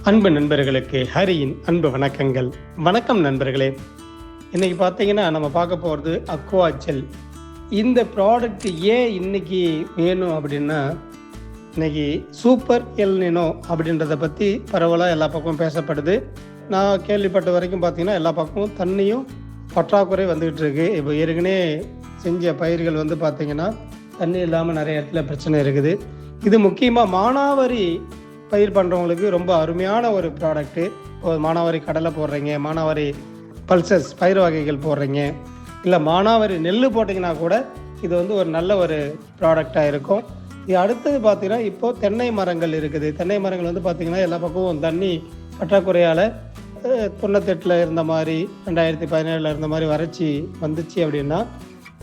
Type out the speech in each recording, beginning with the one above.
அன்பு நண்பர்களுக்கு ஹரியின் அன்பு வணக்கங்கள். வணக்கம் நண்பர்களே. இன்னைக்கு பார்த்தீங்கன்னா நம்ம பார்க்க போகிறது அக்வா ஜெல். இந்த ப்ராடக்ட் ஏன் இன்னைக்கு வேணும் அப்படின்னா, இன்னைக்கு சூப்பர் எல்னினோ அப்படின்றத பற்றி பரவலாக எல்லா பக்கமும் பேசப்படுது. நான் கேள்விப்பட்ட வரைக்கும் பார்த்தீங்கன்னா எல்லா பக்கமும் தண்ணியும் பற்றாக்குறை வந்துகிட்டு இருக்கு. இப்போ ஏற்கனவே செஞ்ச பயிர்கள் வந்து பார்த்தீங்கன்னா தண்ணி இல்லாமல் நிறைய இடத்துல பிரச்சனை இருக்குது. இது முக்கியமாக மானாவாரி பயிர் பண்ணுறவங்களுக்கு ரொம்ப அருமையான ஒரு ப்ராடக்ட்டு. இப்போ மானாவாரி கடலை போடுறீங்க, மானாவாரி பல்சஸ் பயிர் வகைகள் போடுறீங்க, இல்லை மானாவாரி நெல் போட்டிங்கன்னா கூட இது வந்து ஒரு நல்ல ஒரு ப்ராடக்டாக இருக்கும். இது அடுத்தது பார்த்தீங்கன்னா இப்போது தென்னை மரங்கள் இருக்குது. தென்னை மரங்கள் வந்து பார்த்திங்கன்னா எல்லா பக்கமும் தண்ணி பற்றாக்குறையால் 98 இருந்த மாதிரி 2017 இருந்த மாதிரி வறட்சி வந்துச்சு அப்படின்னா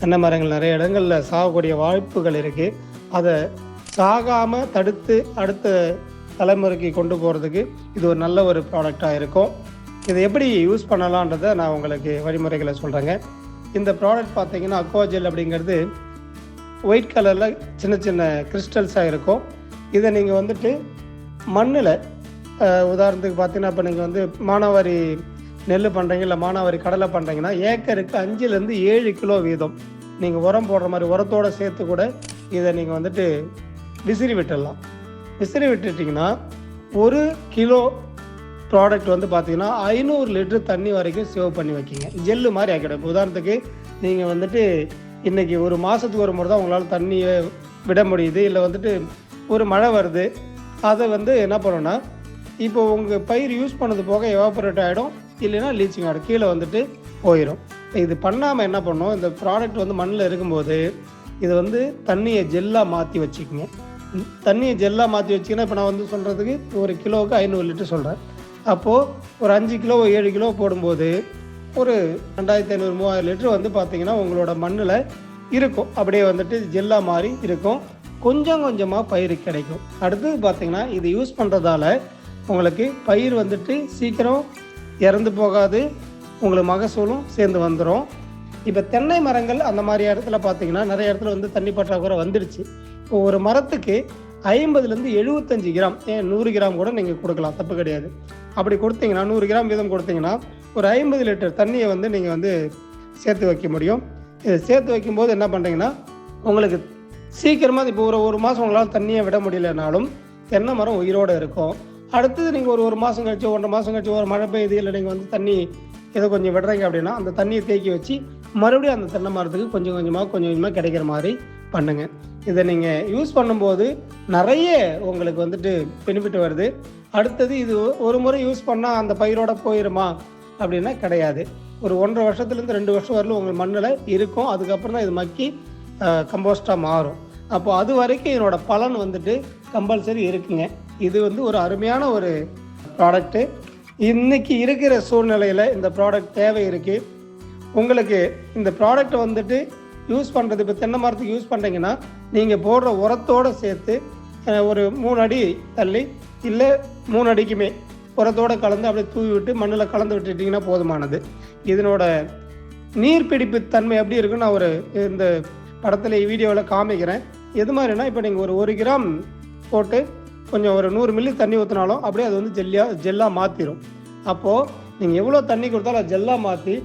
தென்னை மரங்கள் நிறைய இடங்களில் சாகக்கூடிய வாய்ப்புகள் இருக்குது. அதை சாகாமல் தடுத்து அடுத்த தலைமுறைக்கு கொண்டு போகிறதுக்கு இது ஒரு நல்ல ஒரு ப்ராடக்டாக இருக்கும். இதை எப்படி யூஸ் பண்ணலான்றதை நான் உங்களுக்கு வழிமுறைகளை சொல்கிறேங்க. இந்த ப்ராடக்ட் பார்த்தீங்கன்னா அக்வா ஜெல் அப்படிங்கிறது ஒயிட் கலரில் சின்ன சின்ன கிறிஸ்டல்ஸாக இருக்கும். இதை நீங்கள் வந்துட்டு மண்ணில் உதாரணத்துக்கு பார்த்தீங்கன்னா இப்போ நீங்கள் வந்து மானாவாரி நெல் பண்ணுறீங்க, இல்லை மானாவாரி கடலை பண்ணுறீங்கன்னா ஏக்கருக்கு 5 to 7 கிலோ வீதம் நீங்கள் உரம் போடுற மாதிரி உரத்தோடு சேர்த்து கூட இதை நீங்கள் வந்துட்டு விசிறி விட்டுடலாம். விசிறி விட்டுட்டிங்கன்னா 1 கிலோ ப்ராடக்ட் வந்து பார்த்தீங்கன்னா 500 லிட்டர் தண்ணி வரைக்கும் சேவ் பண்ணி வைக்கிங்க. ஜெல்லு மாதிரி ஆக்கிடும். இப்போ உதாரணத்துக்கு நீங்கள் வந்துட்டு இன்றைக்கி ஒரு மாதத்துக்கு ஒரு முறை தான் உங்களால் தண்ணியை விட முடியுது, இல்லை வந்துட்டு ஒரு மழை வருது, அதை வந்து என்ன பண்ணணும்னா இப்போ உங்கள் பயிர் யூஸ் பண்ணது போக எவாபரேட் ஆகிடும், இல்லைன்னா லீச்சிங் ஆகிடும், கீழே வந்துட்டு போயிடும். இது பண்ணாமல் என்ன பண்ணணும், இந்த ப்ராடக்ட் வந்து மண்ணில் இருக்கும்போது இது வந்து தண்ணியை ஜெல்லாக மாற்றி வச்சுக்கோங்க. தண்ணியை ஜெல்லாக மாற்றி வச்சிங்கன்னா இப்போ நான் வந்து சொல்கிறதுக்கு ஒரு கிலோவுக்கு 500 லிட்டர் சொல்கிறேன். அப்போது ஒரு 5 கிலோ 7 கிலோ போடும்போது ஒரு 2500-3000 லிட்டர் வந்து பார்த்திங்கன்னா உங்களோட மண்ணில் இருக்கும். அப்படியே வந்துட்டு ஜெல்லாக மாறி இருக்கும். கொஞ்சம் கொஞ்சமாக பயிர் கிடைக்கும். அடுத்தது பார்த்திங்கன்னா இது யூஸ் பண்ணுறதால உங்களுக்கு பயிர் வந்துட்டு சீக்கிரம் இறந்து போகாது, உங்களுக்கு மகசூலும் சேர்ந்து வந்துடும். இப்போ தென்னை மரங்கள் அந்த மாதிரி இடத்துல பார்த்திங்கன்னா நிறைய இடத்துல வந்து தண்ணி பற்றாக்குறை வந்துடுச்சு. இப்போ ஒரு மரத்துக்கு 50 to 75 கிராம், 100 கிராம் கூட நீங்கள் கொடுக்கலாம், தப்பு கிடையாது. அப்படி கொடுத்தீங்கன்னா 100 கிராம் வீதம் கொடுத்தீங்கன்னா ஒரு 50 லிட்டர் தண்ணியை வந்து நீங்கள் வந்து சேர்த்து வைக்க முடியும். இதை சேர்த்து வைக்கும்போது என்ன பண்ணுறீங்கன்னா உங்களுக்கு சீக்கிரமாக இப்போ ஒரு மாதம் உங்களால் தண்ணியை விட முடியலனாலும் தென்னை மரம் உயிரோடு இருக்கும். அடுத்தது நீங்கள் ஒரு மாதம் கழிச்சு 1.5 மாதம் கழிச்சு ஒரு மழை பெய்யுது, இல்லை நீங்கள் வந்து தண்ணி ஏதோ கொஞ்சம் விடுறீங்க அப்படின்னா அந்த தண்ணியை தேக்கி வச்சு மறுபடியும் அந்த தென்னை மரத்துக்கு கொஞ்சம் கொஞ்சமாக கிடைக்கிற மாதிரி பண்ணுங்கள். இதை நீங்கள் யூஸ் பண்ணும்போது நிறைய உங்களுக்கு வந்துட்டு பெனிஃபிட் வருது. அடுத்தது இது ஒரு முறை யூஸ் பண்ணால் அந்த பயிரோட போயிடுமா அப்படின்னா கிடையாது. ஒரு 1.5 வருஷத்துலேருந்து 2 வருஷம் வரலும் உங்கள் மண்ணில் இருக்கும். அதுக்கப்புறம் தான் இது மக்கி கம்போஸ்டாக மாறும். அப்போது அது வரைக்கும் இதனோட பலன் வந்துட்டு கம்பல்சரி இருக்குங்க. இது வந்து ஒரு அருமையான ஒரு ப்ராடக்ட்டு. இன்றைக்கி இருக்கிற சூழ்நிலையில் இந்த ப்ராடக்ட் தேவை இருக்குது. உங்களுக்கு இந்த ப்ராடக்ட் வந்துட்டு யூஸ் பண்ணுறது, இப்போ தென்னை மரத்துக்கு யூஸ் பண்ணுறீங்கன்னா நீங்கள் போடுற உரத்தோடு சேர்த்து ஒரு 3 அடி தள்ளி, இல்லை 3 அடிக்குமே உரத்தோடு கலந்து அப்படியே தூவி விட்டு மண்ணில் கலந்து விட்டுட்டிங்கன்னா போதுமானது. இதனோட நீர்பிடிப்பு தன்மை எப்படி இருக்குன்னு நான் இந்த படத்தில் வீடியோவில் காமிக்கிறேன். எது மாதிரினா இப்போ நீங்கள் ஒரு 1 கிராம் போட்டு கொஞ்சம் ஒரு 100 மில்லி தண்ணி ஊற்றினாலும் அப்படியே அது வந்து ஜெல்லாக மாற்றிடும். அப்போது நீங்கள் எவ்வளோ தண்ணி கொடுத்தாலும் அது ஜெல்லாக மாற்றி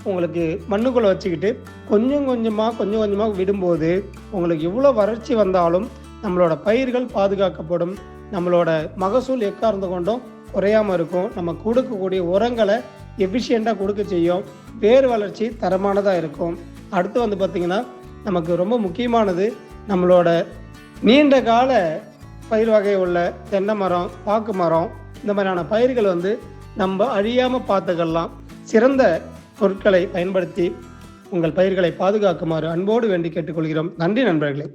உங்களுக்கு மண்ணுக்குள்ளே வச்சுக்கிட்டு கொஞ்சம் கொஞ்சமாக விடும்போது உங்களுக்கு எவ்வளோ வறட்சி வந்தாலும் நம்மளோட பயிர்கள் பாதுகாக்கப்படும், நம்மளோட மகசூல் எக்கார்ந்து கொண்டும் குறையாமல் இருக்கும், நம்ம கொடுக்கக்கூடிய உரங்களை எஃபிஷியண்ட்டாக கொடுக்க செய்யும், வேர் வளர்ச்சி தரமானதாக இருக்கும். அடுத்து வந்து பார்த்திங்கன்னா நமக்கு ரொம்ப முக்கியமானது நம்மளோட நீண்ட கால பயிர் வகை உள்ள தென்னை மரம், பாக்கு மரம், இந்த மாதிரியான பயிர்கள் வந்து நம்ம அழியாமல் பார்த்துக்கலாம். சிறந்த பொருட்களை பயன்படுத்தி உங்கள் பயிர்களை பாதுகாக்குமாறு அன்போடு வேண்டி கேட்டுக்கொள்கிறோம். நன்றி நண்பர்களே.